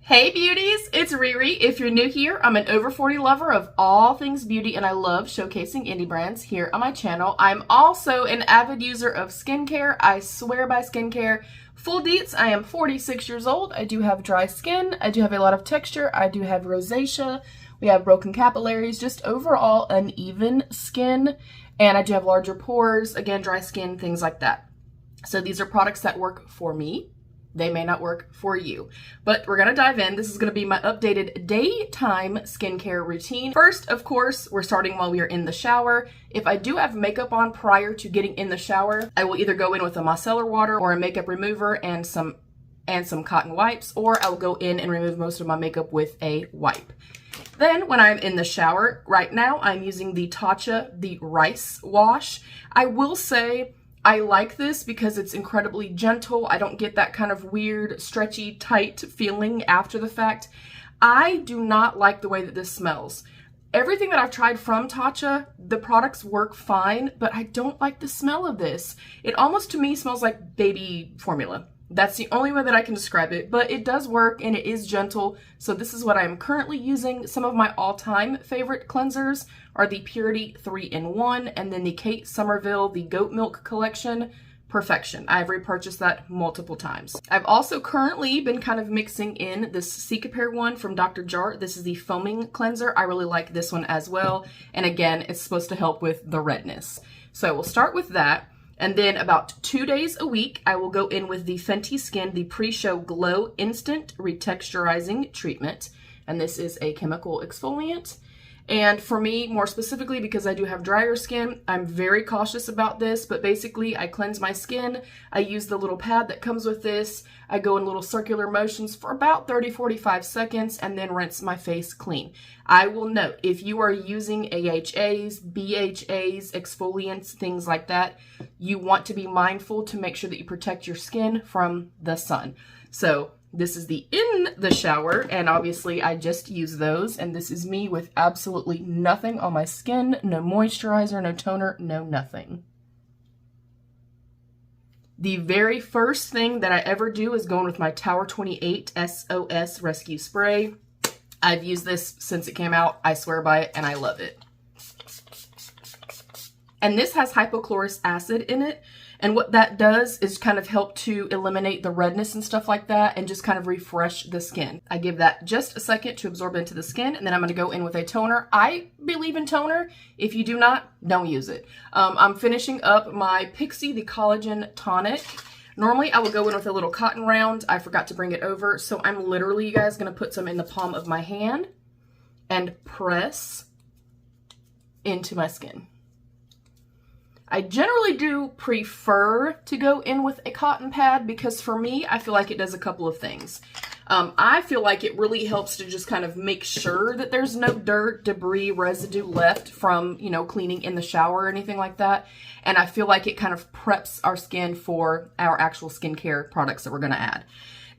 Hey beauties, it's Riri. If you're new here, I'm an over 40 lover of all things beauty and I love showcasing indie brands here on my channel. I'm also an avid user of skincare. I swear by skincare. Full deets, I am 46 years old. I do have dry skin. I do have a lot of texture. I do have rosacea. We have broken capillaries, just overall uneven skin. And I do have larger pores, again, dry skin, things like that. So these are products that work for me. They may not work for you, but we're going to dive in. This is going to be my updated daytime skincare routine. First, of course, we're starting while we are in the shower. If I do have makeup on prior to getting in the shower, I will either go in with a micellar water or a makeup remover and some cotton wipes, or I'll go in and remove most of my makeup with a wipe. Then when I'm in the shower, right now I'm using the Tatcha, the Rice Wash. I will say I like this because it's incredibly gentle. I don't get that kind of weird, stretchy, tight feeling after the fact. I do not like the way that this smells. Everything that I've tried from Tatcha, the products work fine, but I don't like the smell of this. It almost to me smells like baby formula. That's the only way that I can describe it, but it does work and it is gentle. So this is what I'm currently using. Some of my all-time favorite cleansers are the Purity 3-in-1 and then the Kate Somerville, the Goat Milk Collection. Perfection. I've repurchased that multiple times. I've also currently been kind of mixing in this Cicapair one from Dr. Jart. This is the foaming cleanser. I really like this one as well. And again, it's supposed to help with the redness. So we'll start with that. And then about 2 days a week, I will go in with the Fenty Skin, the Pre-Show Glow Instant Retexturizing Treatment. And this is a chemical exfoliant. And for me, more specifically, because I do have drier skin, I'm very cautious about this. But basically, I cleanse my skin. I use the little pad that comes with this. I go in little circular motions for about 30-45 seconds and then rinse my face clean. I will note, if you are using AHAs, BHAs, exfoliants, things like that, you want to be mindful to make sure that you protect your skin from the sun. So this is the in the shower, and obviously I just use those, and this is me with absolutely nothing on my skin, no moisturizer, no toner, no nothing. The very first thing that I ever do is go in with my Tower 28 SOS Rescue Spray. I've used this since it came out. I swear by it, and I love it. And this has hypochlorous acid in it. And what that does is kind of help to eliminate the redness and stuff like that and just kind of refresh the skin. I give that just a second to absorb into the skin, and then I'm going to go in with a toner. I believe in toner. If you do not, don't use it. I'm finishing up my Pixi, the Collagen Tonic. Normally, I will go in with a little cotton round. I forgot to bring it over, so I'm literally, you guys, going to put some in the palm of my hand and press into my skin. I generally do prefer to go in with a cotton pad because for me, I feel like it does a couple of things. I feel like it really helps to just kind of make sure that there's no dirt, debris, residue left from, you know, cleaning in the shower or anything like that. And I feel like it kind of preps our skin for our actual skincare products that we're going to add.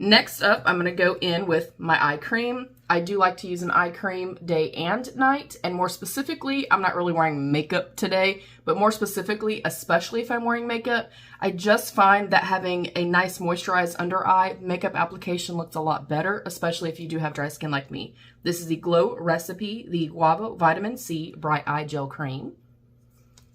Next up, I'm going to go in with my eye cream. I do like to use an eye cream day and night, and more specifically, I'm not really wearing makeup today, but more specifically, especially if I'm wearing makeup, I just find that having a nice moisturized under eye makeup application looks a lot better, especially if you do have dry skin like me. This is the Glow Recipe, the Guava Vitamin C Bright Eye Gel Cream.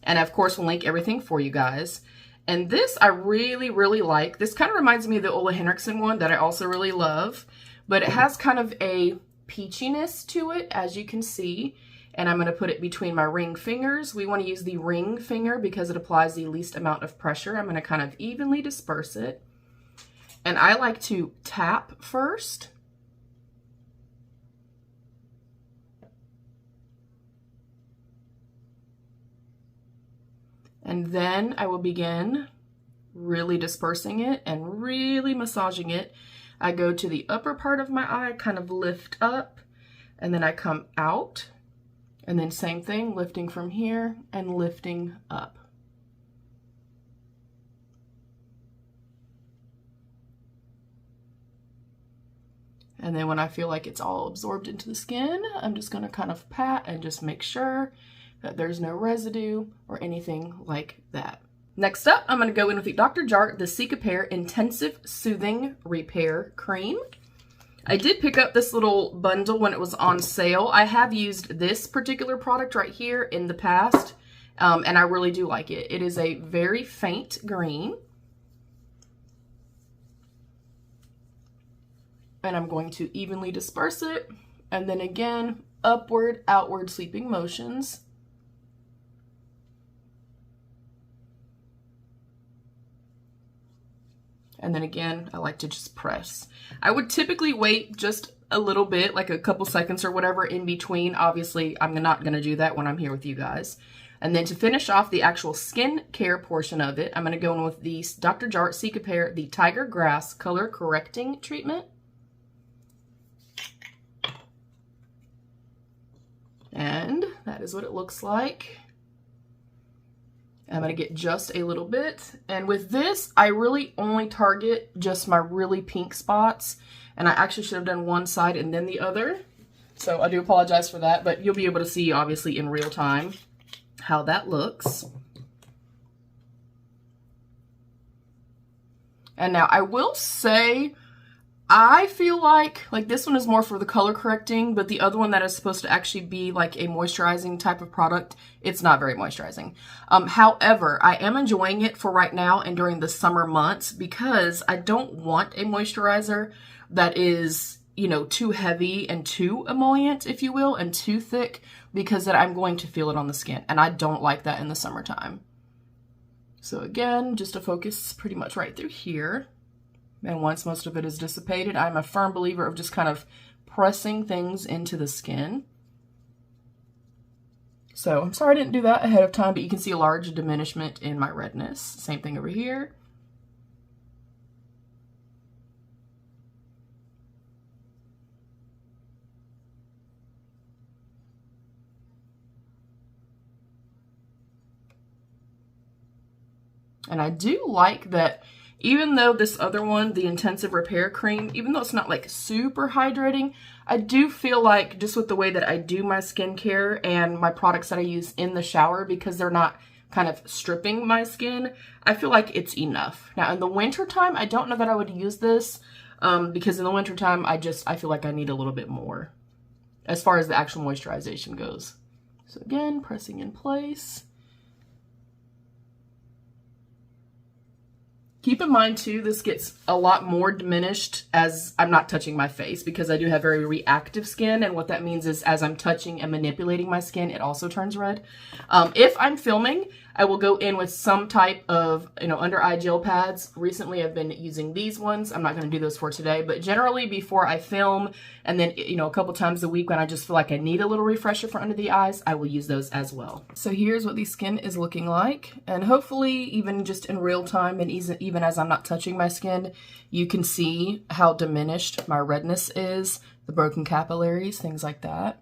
And of course, we'll link everything for you guys. And this I really, really like. This kind of reminds me of the Ole Henriksen one that I also really love. But it has kind of a peachiness to it, as you can see. And I'm going to put it between my ring fingers. We want to use the ring finger because it applies the least amount of pressure. I'm going to kind of evenly disperse it. And I like to tap first. And then I will begin really dispersing it and really massaging it. I go to the upper part of my eye, kind of lift up, and then I come out. And then same thing, lifting from here and lifting up. And then when I feel like it's all absorbed into the skin, I'm just going to kind of pat and just make sure that there's no residue or anything like that. Next up, I'm going to go in with the Dr. Jart, the Cicapair Intensive Soothing Repair Cream. I did pick up this little bundle when it was on sale. I have used this particular product right here in the past, and I really do like it. It is a very faint green. And I'm going to evenly disperse it. And then again, upward, outward sweeping motions. And then again, I like to just press. I would typically wait just a little bit, like a couple seconds or whatever in between. Obviously, I'm not going to do that when I'm here with you guys. And then to finish off the actual skin care portion of it, I'm going to go in with the Dr. Jart Cicapair, the Tiger Grass Color Correcting Treatment. And that is what it looks like. I'm going to get just a little bit. And with this, I really only target just my really pink spots. And I actually should have done one side and then the other. So I do apologize for that, but you'll be able to see, obviously, in real time how that looks. And now I will say, I feel like this one is more for the color correcting, but the other one that is supposed to actually be like a moisturizing type of product, it's not very moisturizing. However, I am enjoying it for right now and during the summer months because I don't want a moisturizer that is, you know, too heavy and too emollient, if you will, and too thick, because then I'm going to feel it on the skin, and I don't like that in the summertime. So again, just to focus pretty much right through here. And once most of it is dissipated, I'm a firm believer of just kind of pressing things into the skin. So I'm sorry I didn't do that ahead of time, but you can see a large diminishment in my redness. Same thing over here. And I do like that even though this other one, the Intensive Repair Cream, even though it's not like super hydrating, I do feel like just with the way that I do my skincare and my products that I use in the shower, because they're not kind of stripping my skin, I feel like it's enough. Now in the winter time, I don't know that I would use this because in the winter time, I feel like I need a little bit more as far as the actual moisturization goes. So again, pressing in place. Keep in mind too, this gets a lot more diminished as I'm not touching my face, because I do have very reactive skin, and what that means is as I'm touching and manipulating my skin, it also turns red. If I'm filming, I will go in with some type of, under eye gel pads. Recently, I've been using these ones. I'm not going to do those for today, but generally before I film, and then, a couple times a week when I just feel like I need a little refresher for under the eyes, I will use those as well. So here's what the skin is looking like, and hopefully even just in real time and even as I'm not touching my skin, you can see how diminished my redness is, the broken capillaries, things like that.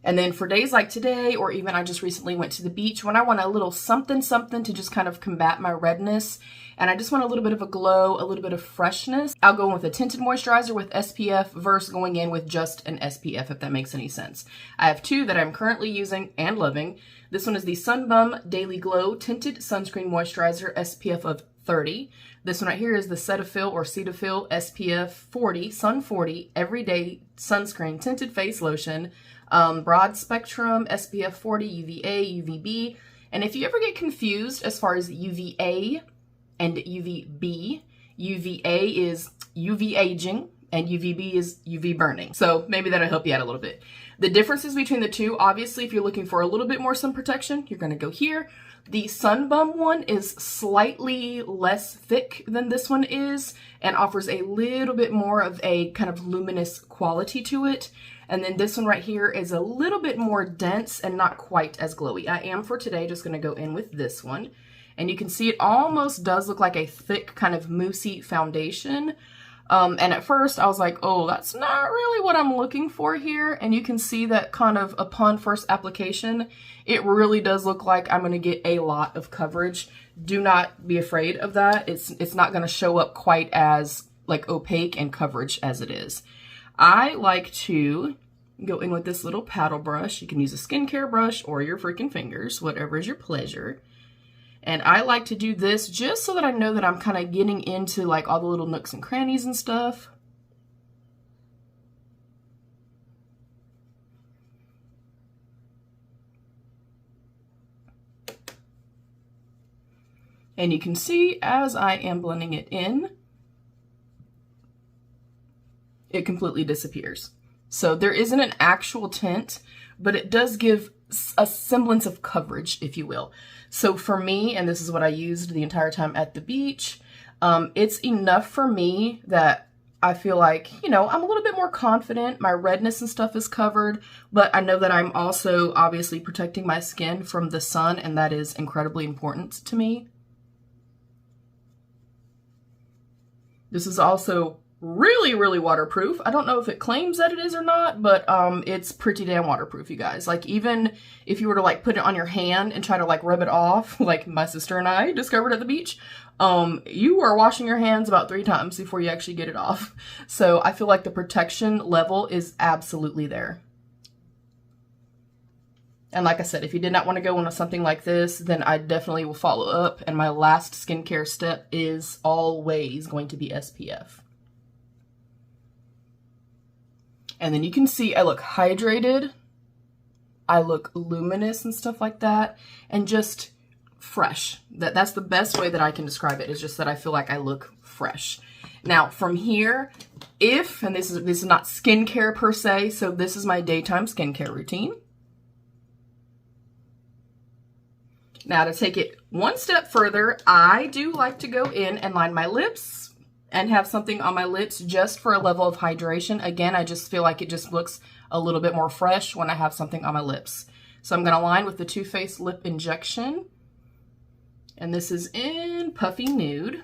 And then for days like today, or even I just recently went to the beach, when I want a little something to just kind of combat my redness, and I just want a little bit of a glow, a little bit of freshness, I'll go in with a tinted moisturizer with SPF versus going in with just an SPF, if that makes any sense. I have two that I'm currently using and loving. This one is the Sunbum Daily Glow Tinted Sunscreen Moisturizer, SPF of 30. This one right here is the Cetaphil or Cetaphil SPF 40, Sun 40 Everyday Sunscreen Tinted Face Lotion. Broad spectrum, SPF 40, UVA, UVB. And if you ever get confused as far as UVA and UVB, UVA is UV aging and UVB is UV burning. So maybe that'll help you out a little bit. The differences between the two, obviously, if you're looking for a little bit more sun protection, you're going to go here. The Sunbum one is slightly less thick than this one is and offers a little bit more of a kind of luminous quality to it. And then this one right here is a little bit more dense and not quite as glowy. I am for today just going to go in with this one. And you can see it almost does look like a thick kind of moussey foundation. And at first I was like, oh, that's not really what I'm looking for here. And you can see that kind of upon first application, it really does look like I'm going to get a lot of coverage. Do not be afraid of that. It's not going to show up quite as like opaque and coverage as it is. I like to go in with this little paddle brush. You can use a skincare brush or your freaking fingers, whatever is your pleasure. And I like to do this just so that I know that I'm kind of getting into like all the little nooks and crannies and stuff. And you can see as I am blending it in, it completely disappears. So there isn't an actual tint, but it does give a semblance of coverage, if you will. So for me, and this is what I used the entire time at the beach, it's enough for me that I feel like, you know, I'm a little bit more confident. My redness and stuff is covered, but I know that I'm also obviously protecting my skin from the sun, and that is incredibly important to me. This is also really, really waterproof. I don't know if it claims that it is or not, but it's pretty damn waterproof, you guys. Like, even if you were to like put it on your hand and try to like rub it off, like my sister and I discovered at the beach, you are washing your hands about 3 times before you actually get it off. So I feel like the protection level is absolutely there. And like I said, if you did not want to go into something like this, then I definitely will follow up. And my last skincare step is always going to be SPF. And then you can see I look hydrated, I look luminous and stuff like that, and just fresh. That's the best way that I can describe it, is just that I feel like I look fresh. Now from here, and this is not skincare per se, so this is my daytime skincare routine. Now to take it one step further, I do like to go in and line my lips and have something on my lips just for a level of hydration. Again, I just feel like it just looks a little bit more fresh when I have something on my lips. So I'm gonna line with the Too Faced Lip Injection. And this is in Puffy Nude.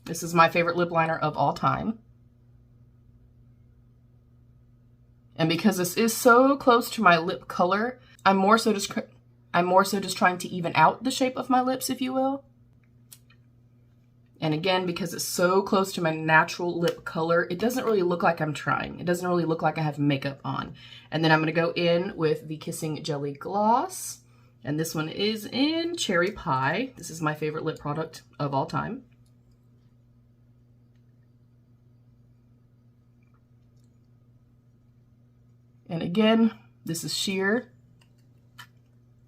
This is my favorite lip liner of all time. And because this is so close to my lip color, I'm more so just trying to even out the shape of my lips, if you will. And again, because it's so close to my natural lip color, it doesn't really look like I'm trying. It doesn't really look like I have makeup on. And then I'm going to go in with the Kissing Jelly Gloss. And this one is in Cherry Pie. This is my favorite lip product of all time. And again, this is sheer,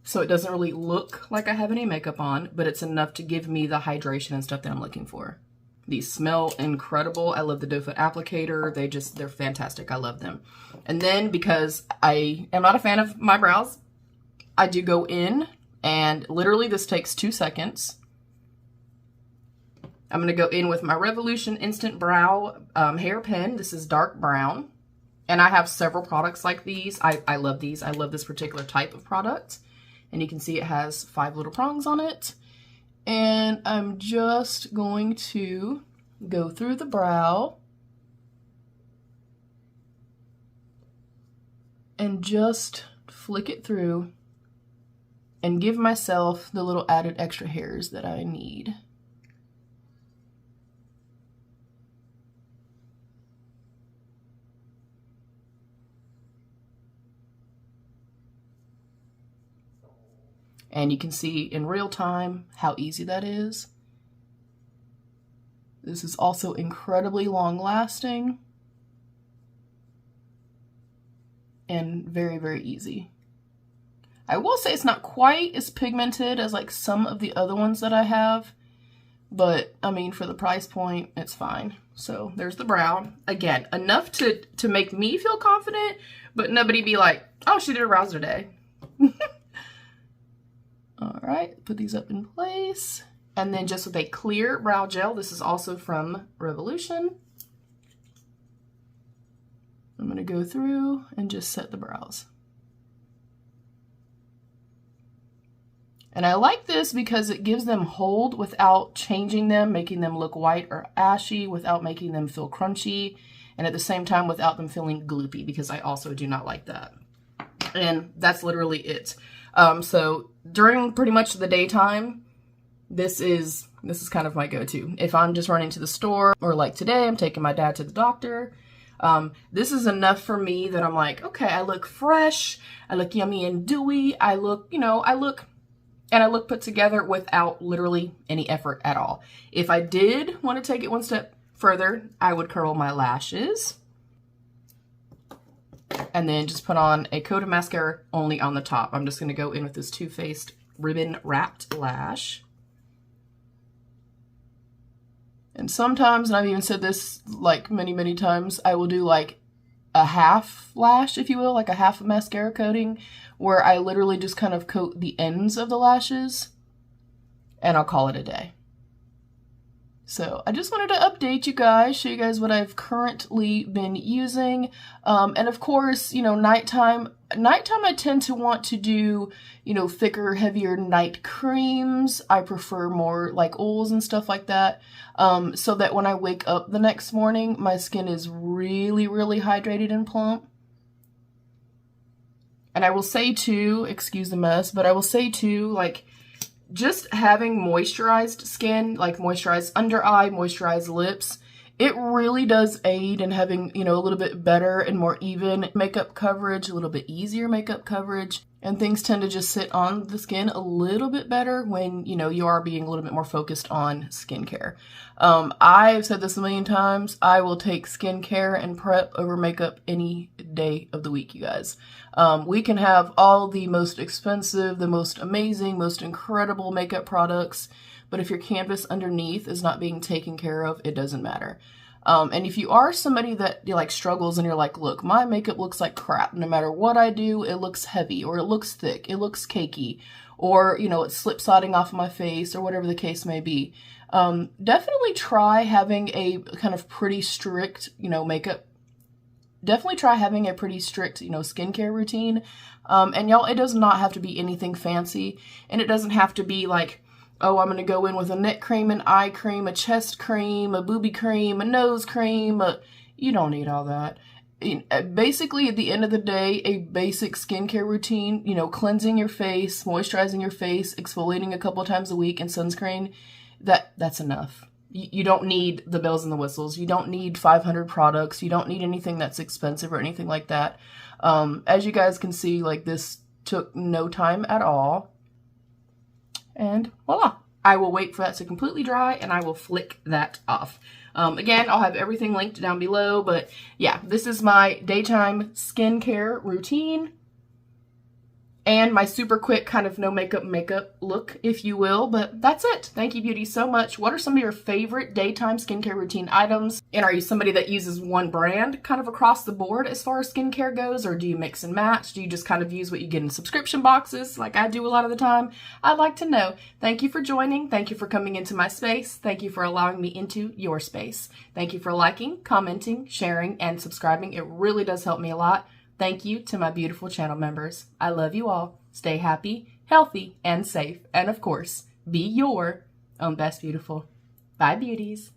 so it doesn't really look like I have any makeup on, but it's enough to give me the hydration and stuff that I'm looking for. These smell incredible. I love the doe foot applicator. They're fantastic. I love them. And then because I am not a fan of my brows, I do go in, and literally this takes 2 seconds. I'm going to go in with my Revolution Instant Brow Hair Pen. This is dark brown. And I have several products like these. I love these. I love this particular type of product. And you can see it has 5 little prongs on it. And I'm just going to go through the brow and just flick it through and give myself the little added extra hairs that I need. And you can see in real time how easy that is. This is also incredibly long lasting and very, very easy. I will say it's not quite as pigmented as like some of the other ones that I have, but I mean, for the price point, it's fine. So there's the brow. Again, enough to make me feel confident, but nobody be like, oh, she did her brows today. All right, put these up in place. And then just with a clear brow gel, this is also from Revolution. I'm gonna go through and just set the brows. And I like this because it gives them hold without changing them, making them look white or ashy, without making them feel crunchy, and at the same time without them feeling gloopy, because I also do not like that. And that's literally it. So during pretty much the daytime, this is kind of my go-to. If I'm just running to the store, or like today, I'm taking my dad to the doctor, this is enough for me that I'm like, okay, I look fresh, I look yummy and dewy, I look, you know, I look put together without literally any effort at all. If I did want to take it one step further, I would curl my lashes. And then just put on a coat of mascara only on the top. I'm just going to go in with this Too Faced Ribbon Wrapped Lash. And sometimes, and I've even said this like many times, I will do like a half lash, if you will, like a half mascara coating, where I literally just kind of coat the ends of the lashes and I'll call it a day. So I just wanted to update you guys, show you guys what I've currently been using. And of course, you know, nighttime I tend to want to do, you know, thicker, heavier night creams. I prefer more like oils and stuff like that. So that when I wake up the next morning, my skin is really hydrated and plump. And I will say too, excuse the mess, but I will say too, like, just having moisturized skin, like moisturized under eye, moisturized lips, it really does aid in having, you know, a little bit better and more even makeup coverage, a little bit easier makeup coverage, and things tend to just sit on the skin a little bit better when, you know, you are being a little bit more focused on skincare. I've said this a million times, I will take skincare and prep over makeup any day of the week, you guys. We can have all the most expensive, the most amazing, most incredible makeup products, but if your canvas underneath is not being taken care of, it doesn't matter. And if you are somebody that like struggles and you're like, look, my makeup looks like crap. No matter what I do, it looks heavy or it looks thick, it looks cakey, or, you know, it's slip-sliding off of my face or whatever the case may be. Definitely try having a kind of pretty strict, you know, definitely try having a pretty strict, you know, skincare routine. And y'all, it does not have to be anything fancy, and it doesn't have to be like, oh, I'm going to go in with a neck cream, an eye cream, a chest cream, a boobie cream, a nose cream. You don't need all that. Basically, at the end of the day, a basic skincare routine, you know, cleansing your face, moisturizing your face, exfoliating a couple of times a week, and sunscreen, that's enough. You don't need the bells and the whistles. You don't need 500 products. You don't need anything that's expensive or anything like that. As you guys can see, like, this took no time at all. And voila, I will wait for that to completely dry and I will flick that off. Again, I'll have everything linked down below, but yeah, this is my daytime skincare routine and my super quick kind of no makeup look, if you will, but that's it. Thank you, beauty, so much. What are some of your favorite daytime skincare routine items? And are you somebody that uses one brand kind of across the board as far as skincare goes, or do you mix and match? Do you just kind of use what you get in subscription boxes like I do a lot of the time? I'd like to know. Thank you for joining. Thank you for coming into my space. Thank you for allowing me into your space. Thank you for liking, commenting, sharing, and subscribing. It really does help me a lot. Thank you to my beautiful channel members. I love you all. Stay happy, healthy, and safe. And of course, be your own best beautiful. Bye, beauties.